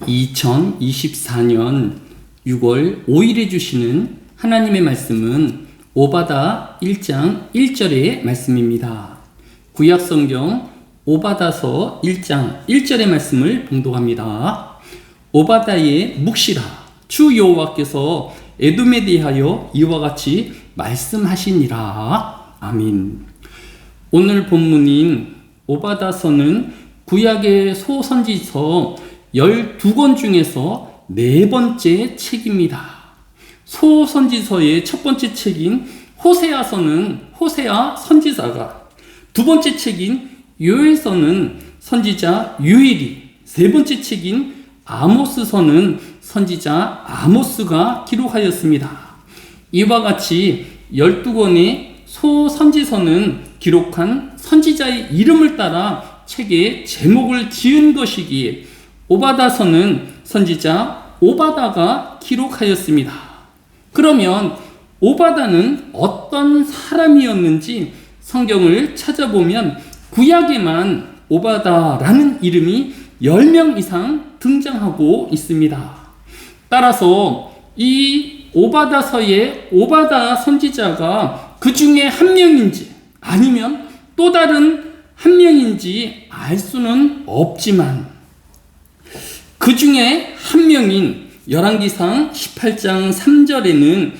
2024년 6월 5일에 주시는 하나님의 말씀은 오바다 1장 1절의 말씀입니다. 구약성경 오바다서 1장 1절의 말씀을 봉독합니다. 오바다의 묵시라, 주 여호와께서 에돔에 대하여 이와 같이 말씀하시니라. 아멘. 오늘 본문인 오바다서는 구약의 소선지서 12권 중에서 4번째 책입니다. 소선지서의 첫 번째 책인 호세아서는 호세아 선지자가, 두 번째 책인 요엘서는 선지자 요엘이, 세 번째 책인 아모스서는 선지자 아모스가 기록하였습니다. 이와 같이 12권의 소선지서는 기록한 선지자의 이름을 따라 책의 제목을 지은 것이기에 오바다서는 선지자 오바다가 기록하였습니다. 그러면 오바다는 어떤 사람이었는지 성경을 찾아보면 구약에만 오바다라는 이름이 10명 이상 등장하고 있습니다. 따라서 이 오바다서의 오바다 선지자가 그 중에 한 명인지 아니면 또 다른 한 명인지 알 수는 없지만 그 중에 한 명인 열왕기상 18장 3절에는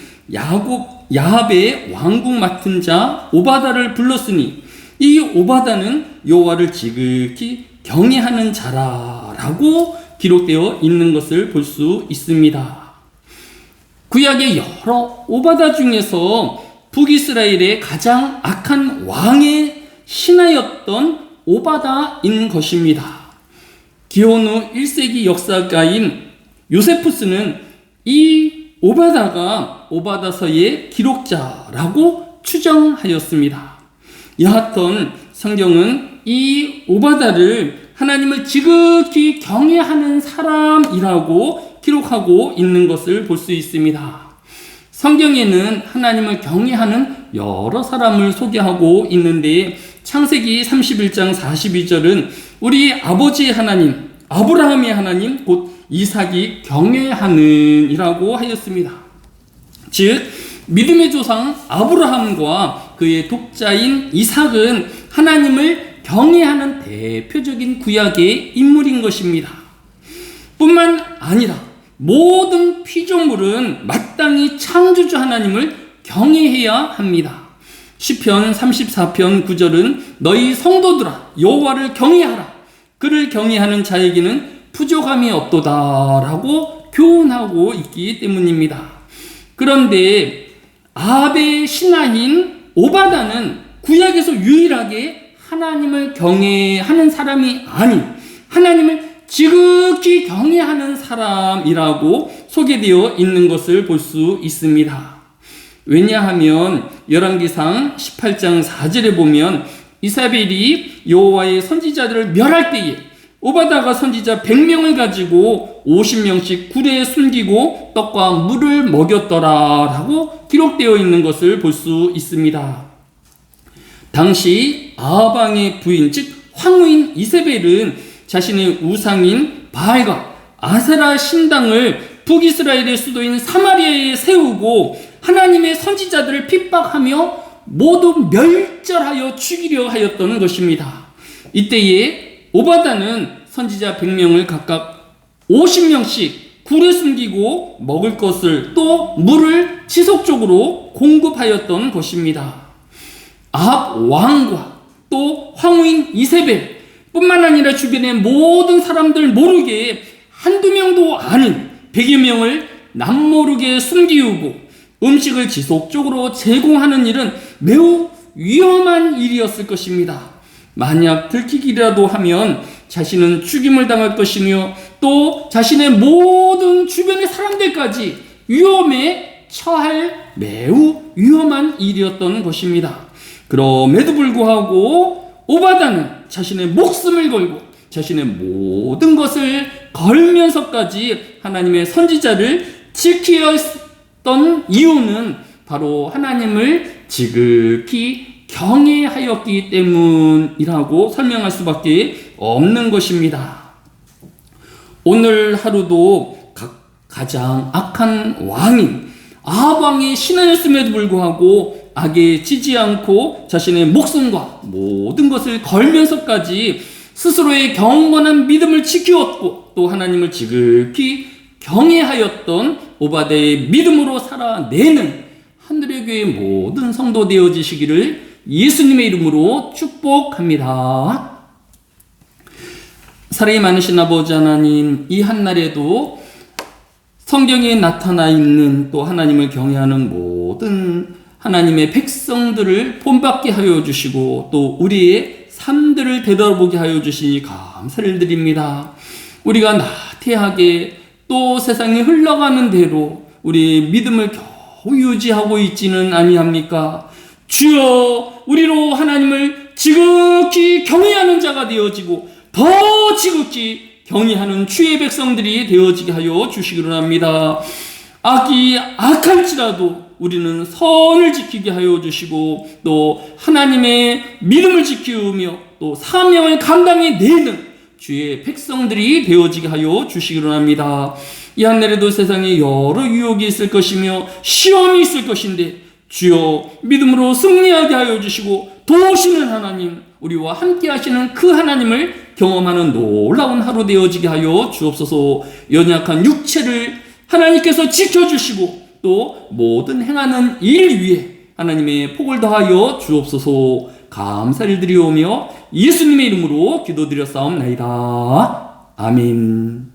야합의 왕궁 맡은 자 오바다를 불렀으니 이 오바다는 여호와를 지극히 경외하는 자라라고 기록되어 있는 것을 볼 수 있습니다. 구약의 여러 오바다 중에서 북이스라엘의 가장 악한 왕의 신하였던 오바다인 것입니다. 기원 후 1세기 역사가인 요세푸스는 이 오바다가 오바다서의 기록자라고 추정하였습니다. 여하튼 성경은 이 오바다를 하나님을 지극히 경외하는 사람이라고 기록하고 있는 것을 볼 수 있습니다. 성경에는 하나님을 경외하는 여러 사람을 소개하고 있는데 창세기 31장 42절은 우리 아버지의 하나님, 아브라함의 하나님, 곧 이삭이 경외하는 이라고 하였습니다. 즉 믿음의 조상 아브라함과 그의 독자인 이삭은 하나님을 경외하는 대표적인 구약의 인물인 것입니다. 뿐만 아니라 모든 피조물은 마땅히 창조주 하나님을 경외해야 합니다. 시편 34편 9절은 너희 성도들아 여호와를 경외하라. 그를 경외하는 자에게는 부족함이 없도다 라고 교훈하고 있기 때문입니다. 그런데 아합의 신하인 오바다는 구약에서 유일하게 하나님을 경외하는 사람이 아닌 하나님을 지극히 경외하는 사람이라고 소개되어 있는 것을 볼 수 있습니다. 왜냐하면 열왕기상 18장 4절에 보면 이사벨이 여호와의 선지자들을 멸할 때에 오바다가 선지자 100명을 가지고 50명씩 굴에 숨기고 떡과 물을 먹였더라 라고 기록되어 있는 것을 볼 수 있습니다. 당시 아합왕의 부인 즉 황후인 이세벨은 자신의 우상인 바알과 아세라 신당을 북이스라엘의 수도인 사마리아에 세우고 하나님의 선지자들을 핍박하며 모두 멸절하여 죽이려 하였던 것입니다. 이때에 오바다는 선지자 100명을 각각 50명씩 굴에 숨기고 먹을 것을 또 물을 지속적으로 공급하였던 것입니다. 아합 왕과 또 황후인 이세벨 뿐만 아니라 주변의 모든 사람들 모르게 한두 명도 아닌 100여 명을 남모르게 숨기우고 음식을 지속적으로 제공하는 일은 매우 위험한 일이었을 것입니다. 만약 들키기라도 하면 자신은 죽임을 당할 것이며 또 자신의 모든 주변의 사람들까지 위험에 처할 매우 위험한 일이었던 것입니다. 그럼에도 불구하고 오바다는 자신의 목숨을 걸고 자신의 모든 것을 걸면서까지 하나님의 선지자를 지키었던 이유는 바로 하나님을 지극히 경외하였기 때문이라고 설명할 수밖에 없는 것입니다. 오늘 하루도 가장 악한 왕인 아합 왕의 신하였음에도 불구하고 악에 지지 않고 자신의 목숨과 모든 것을 걸면서까지 스스로의 경건한 믿음을 지키었고 또 하나님을 지극히 경외하였던 오바댜의 믿음으로 살아내는 하늘의 교회 모든 성도 되어지시기를 예수님의 이름으로 축복합니다. 사랑이 많으신 아버지 하나님, 이 한날에도 성경에 나타나 있는 또 하나님을 경외하는 모든 하나님의 백성들을 본받게 하여 주시고 또 우리의 삶들을 되돌아보게 하여 주시니 감사를 드립니다. 우리가 나태하게 또 세상이 흘러가는 대로 우리의 믿음을 겨우 유지하고 있지는 아니합니까? 주여, 우리로 하나님을 지극히 경외하는 자가 되어지고 더 지극히 경외하는 주의 백성들이 되어지게 하여 주시기로 합니다. 악이 악할지라도 우리는 선을 지키게 하여 주시고 또 하나님의 믿음을 지키며 또 사명을 감당해내는 주의 백성들이 되어지게 하여 주시기로 합니다. 이 한날에도 세상에 여러 유혹이 있을 것이며 시험이 있을 것인데 주여 믿음으로 승리하게 하여 주시고 도우시는 하나님, 우리와 함께 하시는 그 하나님을 경험하는 놀라운 하루 되어지게 하여 주옵소서. 연약한 육체를 하나님께서 지켜주시고 또 모든 행하는 일 위에 하나님의 복을 더하여 주옵소서. 감사를 드리오며 예수님의 이름으로 기도드렸사옵나이다. 아멘.